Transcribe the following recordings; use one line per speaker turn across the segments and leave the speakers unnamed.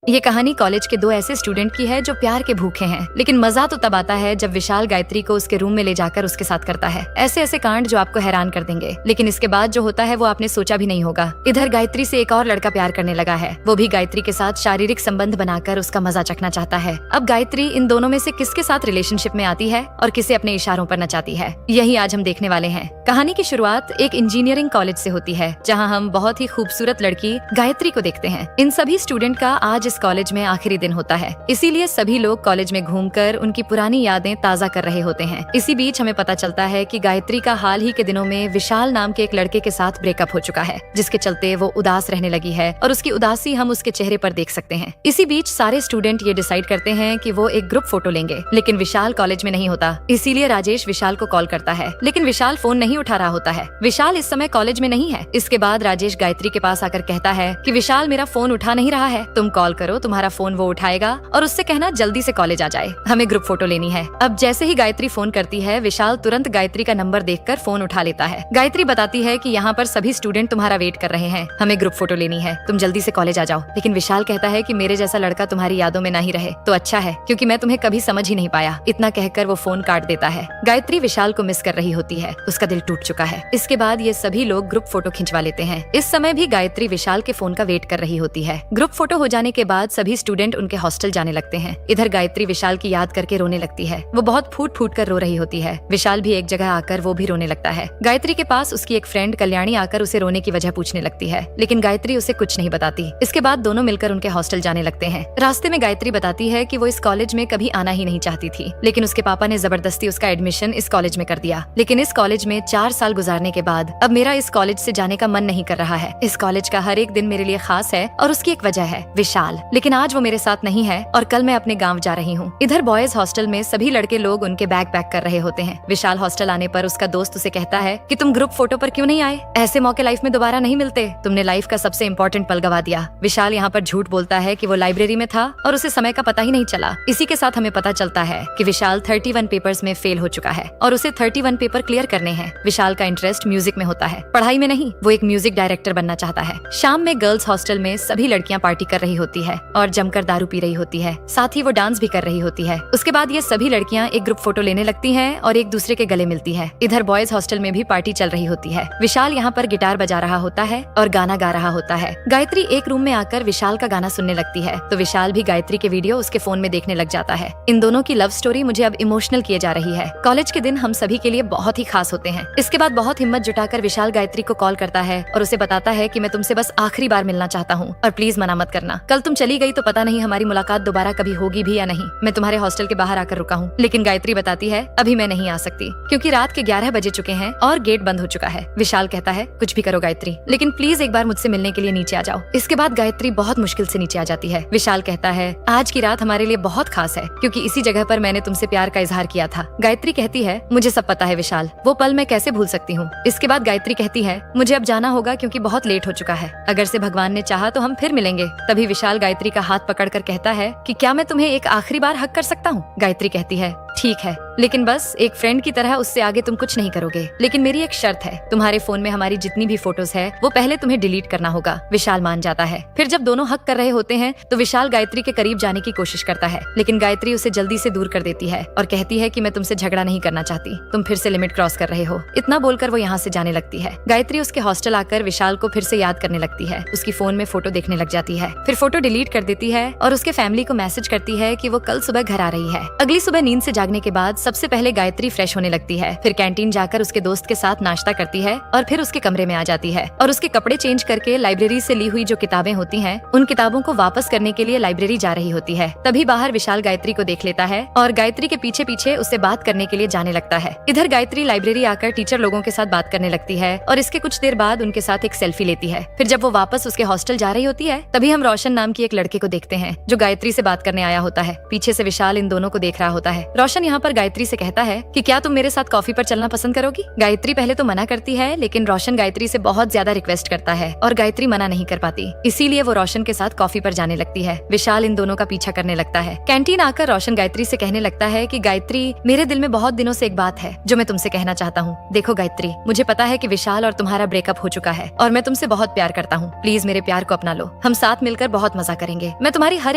ये कहानी कॉलेज के दो ऐसे स्टूडेंट की है जो प्यार के भूखे हैं, लेकिन मजा तो तब आता है जब विशाल गायत्री को उसके रूम में ले जाकर उसके साथ करता है ऐसे ऐसे कांड जो आपको हैरान कर देंगे। लेकिन इसके बाद जो होता है वो आपने सोचा भी नहीं होगा। इधर गायत्री से एक और लड़का प्यार करने लगा है, वो भी गायत्री के साथ शारीरिक संबंध बनाकर उसका मजा चखना चाहता है। अब गायत्री इन दोनों में से किसके साथ रिलेशनशिप में आती है और किसे अपने इशारों पर नचाती है, यही आज हम देखने वाले हैं। कहानी की शुरुआत एक इंजीनियरिंग कॉलेज से होती है, जहाँ हम बहुत ही खूबसूरत लड़की गायत्री को देखते हैं। इन सभी स्टूडेंट का आज इस कॉलेज में आखिरी दिन होता है, इसीलिए सभी लोग कॉलेज में घूमकर उनकी पुरानी यादें ताजा कर रहे होते हैं। इसी बीच हमें पता चलता है कि गायत्री का हाल ही के दिनों में विशाल नाम के एक लड़के के साथ ब्रेकअप हो चुका है, जिसके चलते वो उदास रहने लगी है और उसकी उदासी हम उसके चेहरे पर देख सकते हैं। इसी बीच सारे स्टूडेंट ये डिसाइड करते हैं कि वो एक ग्रुप फोटो लेंगे, लेकिन विशाल कॉलेज में नहीं होता, इसीलिए राजेश विशाल को कॉल करता है, लेकिन विशाल फोन नहीं उठा रहा होता है। विशाल इस समय कॉलेज में नहीं है। इसके बाद राजेश गायत्री के पास आकर कहता है कि विशाल मेरा फोन उठा नहीं रहा है, तुम कॉल करो, तुम्हारा फोन वो उठाएगा और उससे कहना जल्दी से कॉलेज आ जाए, हमें ग्रुप फोटो लेनी है। अब जैसे ही गायत्री फोन करती है, विशाल तुरंत गायत्री का नंबर देखकर फोन उठा लेता है। गायत्री बताती है कि यहाँ पर सभी स्टूडेंट तुम्हारा वेट कर रहे हैं, हमें ग्रुप फोटो लेनी है, तुम जल्दी से कॉलेज आ जाओ। लेकिन विशाल कहता है कि मेरे जैसा लड़का तुम्हारी यादों में नहीं रहे तो अच्छा है, क्योंकि मैं तुम्हें कभी समझ ही नहीं पाया। इतना कहकर वो फोन काट देता है। गायत्री विशाल को मिस कर रही होती है, उसका दिल टूट चुका है। इसके बाद ये सभी लोग ग्रुप फोटो खिंचवा लेते हैं। इस समय भी गायत्री विशाल के फोन का वेट कर रही होती है। ग्रुप फोटो हो जाने के बाद सभी स्टूडेंट उनके हॉस्टल जाने लगते हैं। इधर गायत्री विशाल की याद करके रोने लगती है, वो बहुत फूट फूट कर रो रही होती है। विशाल भी एक जगह आकर वो भी रोने लगता है। गायत्री के पास उसकी एक फ्रेंड कल्याणी आकर उसे रोने की वजह पूछने लगती है, लेकिन गायत्री उसे कुछ नहीं बताती। इसके बाद दोनों मिलकर उनके हॉस्टल जाने लगते हैं। रास्ते में गायत्री बताती है कि वो इस कॉलेज में कभी आना ही नहीं चाहती थी, लेकिन उसके पापा ने जबरदस्ती उसका एडमिशन इस कॉलेज में कर दिया। लेकिन इस कॉलेज में 4 साल गुजारने के बाद अब मेरा इस कॉलेज से जाने का मन नहीं कर रहा है। इस कॉलेज का हर एक दिन मेरे लिए खास है और उसकी एक वजह है विशाल, लेकिन आज वो मेरे साथ नहीं है और कल मैं अपने गांव जा रही हूँ। इधर बॉयज हॉस्टल में सभी लड़के लोग उनके बैग पैक कर रहे होते हैं। विशाल हॉस्टल आने पर उसका दोस्त उसे कहता है कि तुम ग्रुप फोटो पर क्यों नहीं आए, ऐसे मौके लाइफ में दोबारा नहीं मिलते, तुमने लाइफ का सबसे इम्पोर्टेंट पल गवा दिया। विशाल यहाँ पर झूठ बोलता है कि वो लाइब्रेरी में था और उसे समय का पता ही नहीं चला। इसी के साथ हमें पता चलता है कि विशाल 31 पेपर्स में फेल हो चुका है और उसे 31 पेपर क्लियर करने हैं। विशाल का इंटरेस्ट म्यूजिक में होता है, पढ़ाई में नहीं। वो एक म्यूजिक डायरेक्टर बनना चाहता है। शाम में गर्ल्स हॉस्टल में सभी लड़कियां पार्टी कर रही होती है और जमकर दारू पी रही होती है, साथ ही वो डांस भी कर रही होती है। उसके बाद ये सभी लड़कियां एक ग्रुप फोटो लेने लगती हैं और एक दूसरे के गले मिलती है। इधर बॉयज हॉस्टल में भी पार्टी चल रही होती है। विशाल यहाँ पर गिटार बजा रहा होता है और गाना गा रहा होता है। गायत्री एक रूम में आकर विशाल का गाना सुनने लगती है, तो विशाल भी गायत्री के वीडियो उसके फोन में देखने लग जाता है। इन दोनों की लव स्टोरी मुझे अब इमोशनल किए जा रही है। कॉलेज के दिन हम सभी के लिए बहुत ही खास होते हैं। इसके बाद बहुत हिम्मत जुटाकर विशाल गायत्री को कॉल करता है और उसे बताता है कि मैं तुमसे बस आखिरी बार मिलना चाहता हूँ और प्लीज मना मत करना। कल तुम चली गई तो पता नहीं हमारी मुलाकात दोबारा कभी होगी भी या नहीं। मैं तुम्हारे हॉस्टल के बाहर आकर रुका हूँ, लेकिन गायत्री बताती है अभी मैं नहीं आ सकती, क्योंकि रात के 11 बजे चुके हैं और गेट बंद हो चुका है। विशाल कहता है कुछ भी करो गायत्री, लेकिन प्लीज एक बार मुझसे मिलने के लिए नीचे आ जाओ। इसके बाद गायत्री बहुत मुश्किल से नीचे आ जाती है। विशाल कहता है आज की रात हमारे लिए बहुत खास है, क्योंकि इसी जगह पर मैंने तुमसे प्यार का इजहार किया था। गायत्री कहती है मुझे सब पता है विशाल, वो पल मैं कैसे भूल सकती हूँ। इसके बाद गायत्री कहती है मुझे अब जाना होगा, क्योंकि बहुत लेट हो चुका है, अगर से भगवान ने चाहा तो हम फिर मिलेंगे। तभी विशाल गायत्री का हाथ पकड़कर कहता है कि क्या मैं तुम्हें एक आखिरी बार हक कर सकता हूँ। गायत्री कहती है ठीक है, लेकिन बस एक फ्रेंड की तरह, उससे आगे तुम कुछ नहीं करोगे। लेकिन मेरी एक शर्त है, तुम्हारे फोन में हमारी जितनी भी फोटोज है वो पहले तुम्हें डिलीट करना होगा। विशाल मान जाता है। फिर जब दोनों हक कर रहे होते हैं तो विशाल गायत्री के करीब जाने की कोशिश करता है, लेकिन गायत्री उसे जल्दी से दूर कर देती है और कहती है कि मैं तुमसे झगड़ा नहीं करना चाहती, तुम फिर से लिमिट क्रॉस कर रहे हो। इतना बोलकर वो यहाँ से जाने लगती है। गायत्री उसके हॉस्टल आकर विशाल को फिर से याद करने लगती है, उसकी फोन में फोटो देखने लग जाती है, फिर फोटो डिलीट कर देती है और उसके फैमिली को मैसेज करती है कि वो कल सुबह घर आ रही है। अगली सुबह नींद से जागने के बाद सबसे पहले गायत्री फ्रेश होने लगती है, फिर कैंटीन जाकर उसके दोस्त के साथ नाश्ता करती है और फिर उसके कमरे में आ जाती है और उसके कपड़े चेंज करके लाइब्रेरी से ली हुई जो किताबें होती हैं उन किताबों को वापस करने के लिए लाइब्रेरी जा रही होती है। तभी बाहर विशाल गायत्री को देख लेता है और गायत्री के पीछे पीछे उससे बात करने के लिए जाने लगता है। इधर गायत्री लाइब्रेरी आकर टीचर लोगों के साथ बात करने लगती है और इसके कुछ देर बाद उनके साथ एक सेल्फी लेती है। फिर जब वो वापस उसके हॉस्टल जा रही होती है तभी हम रोशन नाम की एक लड़के को देखते हैं जो गायत्री से बात करने आया होता है। पीछे से विशाल इन दोनों को देख रहा होता है। रोशन यहाँ पर गायत्री गायत्री से कहता है कि क्या तुम मेरे साथ कॉफी पर चलना पसंद करोगी। गायत्री पहले तो मना करती है, लेकिन रोशन गायत्री से बहुत ज्यादा रिक्वेस्ट करता है और गायत्री मना नहीं कर पाती, इसीलिए वो रोशन के साथ कॉफी पर जाने लगती है। विशाल इन दोनों का पीछा करने लगता है। कैंटीन आकर रोशन गायत्री से कहने लगता है कि गायत्री, मेरे दिल में बहुत दिनों से एक बात है जो मैं तुमसे कहना चाहता हूँ। देखो गायत्री, मुझे पता है कि विशाल और तुम्हारा ब्रेकअप हो चुका है और मैं तुमसे बहुत प्यार करता हूँ। प्लीज मेरे प्यार को अपना लो, हम साथ मिलकर बहुत मजा करेंगे। मैं तुम्हारी हर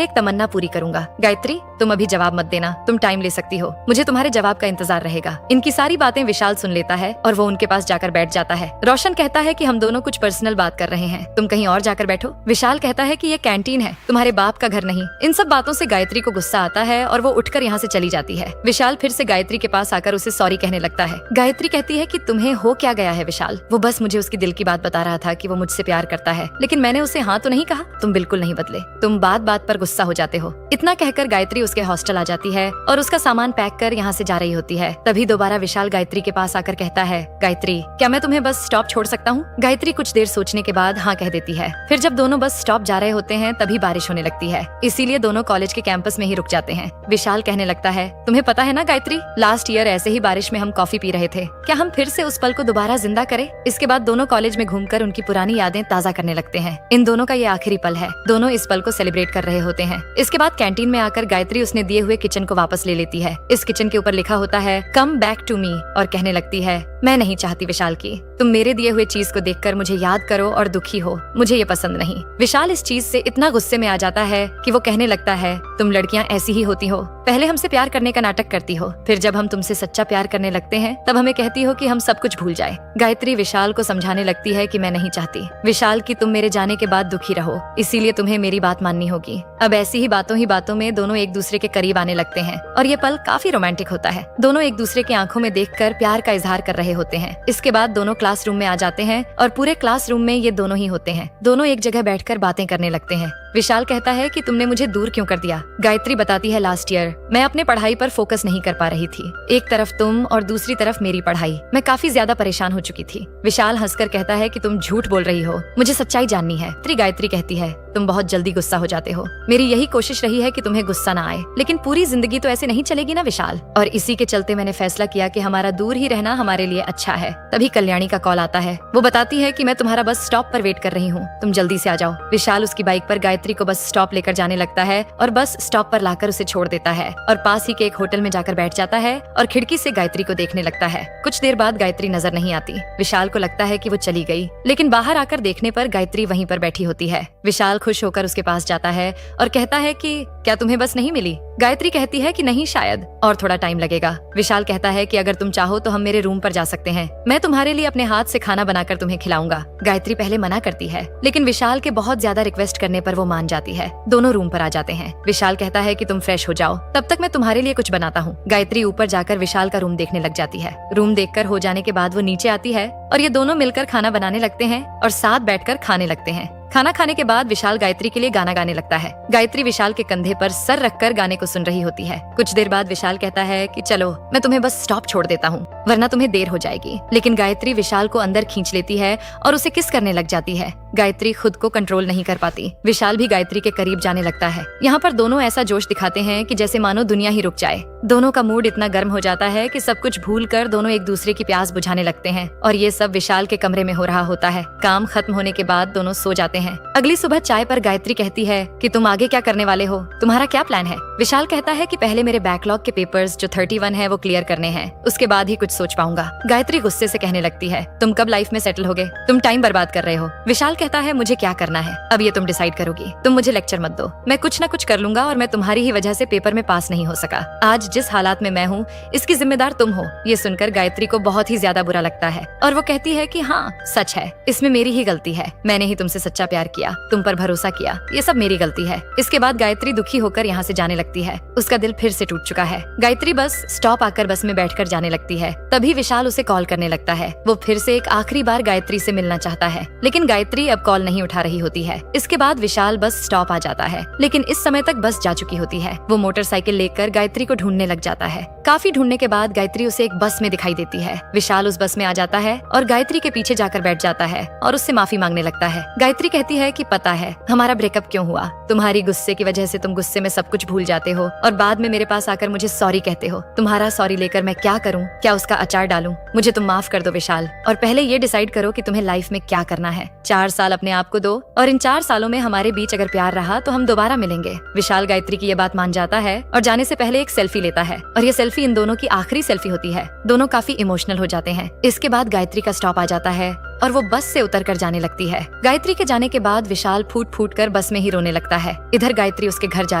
एक तमन्ना पूरी करूंगा। गायत्री, तुम अभी जवाब मत देना, तुम टाइम ले सकती हो, मुझे तुम्हारे जवाब का इंतजार रहेगा। इनकी सारी बातें विशाल सुन लेता है और वो उनके पास जाकर बैठ जाता है। रोशन कहता है कि हम दोनों कुछ पर्सनल बात कर रहे हैं, तुम कहीं और जाकर बैठो। विशाल कहता है कि ये कैंटीन है, तुम्हारे बाप का घर नहीं। इन सब बातों से गायत्री को गुस्सा आता है और वो उठकर यहाँ से चली जाती है। विशाल फिर से गायत्री के पास आकर उसे सॉरी कहने लगता है। गायत्री कहती है कि तुम्हें हो क्या गया है विशाल, वो बस मुझे उसकी दिल की बात बता रहा था कि वो मुझसे प्यार करता है, लेकिन मैंने उसे हाँ तो नहीं कहा। तुम बिल्कुल नहीं बदले, तुम बात बात पर गुस्सा हो जाते हो। इतना कहकर गायत्री उसके हॉस्टल आ जाती है और उसका सामान पैक कर यहाँ से जा रही होती है। तभी दोबारा विशाल गायत्री के पास आकर कहता है, गायत्री, क्या मैं तुम्हें बस स्टॉप छोड़ सकता हूँ। गायत्री कुछ देर सोचने के बाद हाँ कह देती है। फिर जब दोनों बस स्टॉप जा रहे होते हैं तभी बारिश होने लगती है, इसीलिए दोनों कॉलेज के कैंपस में ही रुक जाते हैं। विशाल कहने लगता है, तुम्हें पता है ना गायत्री, लास्ट ईयर ऐसे ही बारिश में हम कॉफी पी रहे थे, क्या हम फिर से उस पल को दोबारा जिंदा करें। इसके बाद दोनों कॉलेज में घूमकर उनकी पुरानी यादें ताजा करने लगते हैं। इन दोनों का ये आखिरी पल है, दोनों इस पल को सेलिब्रेट कर रहे होते हैं। इसके बाद कैंटीन में आकर गायत्री उसने दिए हुए किचन को वापस ले लेती है। इस किचन के ऊपर लिखा होता है कम बैक टू मी और कहने लगती है, मैं नहीं चाहती विशाल की तुम मेरे दिए हुए चीज को देखकर मुझे याद करो और दुखी हो, मुझे ये पसंद नहीं। विशाल इस चीज से इतना गुस्से में आ जाता है कि वो कहने लगता है, तुम लड़कियां ऐसी ही होती हो, पहले हमसे प्यार करने का नाटक करती हो, फिर जब हम तुमसे सच्चा प्यार करने लगते हैं तब हमें कहती हो कि हम सब कुछ भूल जाए। गायत्री विशाल को समझाने लगती है कि मैं नहीं चाहती विशाल की तुम मेरे जाने के बाद दुखी रहो, इसीलिए तुम्हें मेरी बात माननी होगी। अब ऐसी ही बातों में दोनों एक दूसरे के करीब आने लगते हैं और ये पल काफी रोमांटिक होता है। दोनों एक दूसरे की आंखों में देखकर प्यार का इजहार कर रहे होते हैं। इसके बाद दोनों क्लासरूम में आ जाते हैं और पूरे क्लासरूम में ये दोनों ही होते हैं। दोनों एक जगह बैठकर बातें करने लगते हैं। विशाल कहता है कि तुमने मुझे दूर क्यों कर दिया। गायत्री बताती है, लास्ट ईयर मैं अपने पढ़ाई पर फोकस नहीं कर पा रही थी, एक तरफ तुम और दूसरी तरफ मेरी पढ़ाई, मैं काफी ज्यादा परेशान हो चुकी थी। विशाल हंसकर कहता है कि तुम झूठ बोल रही हो, मुझे सच्चाई जाननी है। गायत्री कहती है, तुम बहुत जल्दी गुस्सा हो जाते हो, मेरी यही कोशिश रही है कि तुम्हें गुस्सा ना आए, लेकिन पूरी जिंदगी तो ऐसे नहीं चलेगी ना विशाल, और इसी के चलते मैंने फैसला किया कि हमारा दूर ही रहना हमारे लिए अच्छा है। तभी कल्याणी का कॉल आता है, वो बताती है कि मैं तुम्हारा बस स्टॉप पर वेट कर रही हूँ, तुम जल्दी से आ जाओ। विशाल उसकी बाइक पर गायत्री को बस स्टॉप लेकर जाने लगता है और बस स्टॉप पर लाकर उसे छोड़ देता है और पास ही के एक होटल में जाकर बैठ जाता है और खिड़की से गायत्री को देखने लगता है। कुछ देर बाद गायत्री नजर नहीं आती। विशाल को लगता है कि वो चली गई, लेकिन बाहर आकर देखने पर गायत्री वहीं पर बैठी होती है। विशाल खुश होकर उसके पास जाता है और कहता है कि क्या तुम्हें बस नहीं मिली। गायत्री कहती है कि नहीं, शायद और थोड़ा टाइम लगेगा। विशाल कहता है कि अगर तुम चाहो तो हम मेरे रूम पर जा सकते हैं, मैं तुम्हारे लिए अपने हाथ से खाना बनाकर तुम्हें खिलाऊंगा। गायत्री पहले मना करती है, लेकिन विशाल के बहुत ज्यादा रिक्वेस्ट करने पर वो मान जाती है। दोनों रूम पर आ जाते हैं। विशाल कहता है कि तुम फ्रेश हो जाओ, तब तक मैं तुम्हारे लिए कुछ बनाता हूँ। गायत्री ऊपर जाकर विशाल का रूम देखने लग जाती है। रूम देखकर हो जाने के बाद वो नीचे आती है और ये दोनों मिलकर खाना बनाने लगते हैं और साथ बैठकर खाने लगते हैं। खाना खाने के बाद विशाल गायत्री के लिए गाना गाने लगता है। गायत्री विशाल के कंधे पर सर रखकर गाने को सुन रही होती है। कुछ देर बाद विशाल कहता है कि चलो मैं तुम्हें बस स्टॉप छोड़ देता हूँ, वरना तुम्हें देर हो जाएगी। लेकिन गायत्री विशाल को अंदर खींच लेती है और उसे किस करने लग जाती है। गायत्री खुद को कंट्रोल नहीं कर पाती। विशाल भी गायत्री के करीब जाने लगता है। यहाँ पर दोनों ऐसा जोश दिखाते हैं कि जैसे मानो दुनिया ही रुक जाए। दोनों का मूड इतना गर्म हो जाता है कि सब कुछ भूल कर दोनों एक दूसरे की प्यास बुझाने लगते हैं और ये सब विशाल के कमरे में हो रहा होता है। काम खत्म होने के बाद दोनों सो जाते हैं। अगली सुबह चाय पर गायत्री कहती है कि तुम आगे क्या करने वाले हो, तुम्हारा क्या प्लान है। विशाल कहता है कि पहले मेरे बैकलॉग के पेपर्स जो 31 है वो क्लियर करने हैं, उसके बाद ही कुछ सोच पाऊंगा। गायत्री गुस्से से कहने लगती है, तुम कब लाइफ में सेटल होगे, तुम टाइम बर्बाद कर रहे हो। विशाल कहता है, मुझे क्या करना है अब ये तुम डिसाइड करोगी, तुम मुझे लेक्चर मत दो, मैं कुछ न कुछ कर लूंगा और मैं तुम्हारी ही वजह से पेपर में पास नहीं हो सका। आज जिस हालात में मैं हूँ इसकी जिम्मेदार तुम हो। ये सुनकर गायत्री को बहुत ही ज्यादा बुरा लगता है और वो कहती है कि हाँ सच है, इसमें मेरी ही गलती है, मैंने ही तुमसे सच्चा प्यार किया, तुम पर भरोसा किया, ये सब मेरी गलती है। इसके बाद गायत्री दुखी होकर यहाँ से जाने लगती है। उसका दिल फिर से टूट चुका है। गायत्री बस स्टॉप आकर बस में बैठकर जाने लगती है। तभी विशाल उसे कॉल करने लगता है। वो फिर से एक आखिरी बार गायत्री से मिलना चाहता है, लेकिन गायत्री अब कॉल नहीं उठा रही होती है। इसके बाद विशाल बस स्टॉप आ जाता है, लेकिन इस समय तक बस जा चुकी होती है। वो मोटरसाइकिल लेकर गायत्री को ढूंढने लग जाता है। काफी ढूंढने के बाद गायत्री उसे एक बस में दिखाई देती है। विशाल उस बस में आ जाता है और गायत्री के पीछे जाकर बैठ जाता है और उससे माफी मांगने लगता है। गायत्री कहती है कि पता है हमारा ब्रेकअप क्यों हुआ, तुम्हारी गुस्से की वजह से तुम गुस्से में सब कुछ भूल जाते हो और बाद में मेरे पास आकर मुझे सॉरी कहते हो। तुम्हारा सॉरी लेकर मैं क्या करूं, क्या उसका अचार डालूं? मुझे तुम माफ कर दो विशाल, और पहले ये डिसाइड करो कि तुम्हें लाइफ में क्या करना है। 4 साल अपने आप को दो और इन 4 सालों में हमारे बीच अगर प्यार रहा तो हम दोबारा मिलेंगे। विशाल गायत्री की ये बात मान जाता है और जाने से पहले एक सेल्फी लेता है और ये सेल्फी इन दोनों की आखिरी सेल्फी होती है। दोनों काफी इमोशनल हो जाते हैं। इसके बाद गायत्री का स्टॉप आ जाता है और वो बस से उतर कर जाने लगती है। गायत्री के जाने के बाद विशाल फूट फूट कर बस में ही रोने लगता है। इधर गायत्री उसके घर जा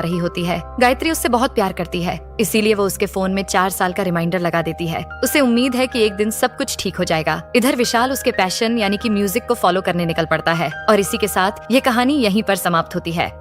रही होती है। गायत्री उससे बहुत प्यार करती है, इसीलिए वो उसके फोन में 4 साल का रिमाइंडर लगा देती है। उसे उम्मीद है कि एक दिन सब कुछ ठीक हो जाएगा। इधर विशाल उसके पैशन यानी कि म्यूजिक को फॉलो करने निकल पड़ता है और इसी के साथ ये कहानी यहीं पर समाप्त होती है।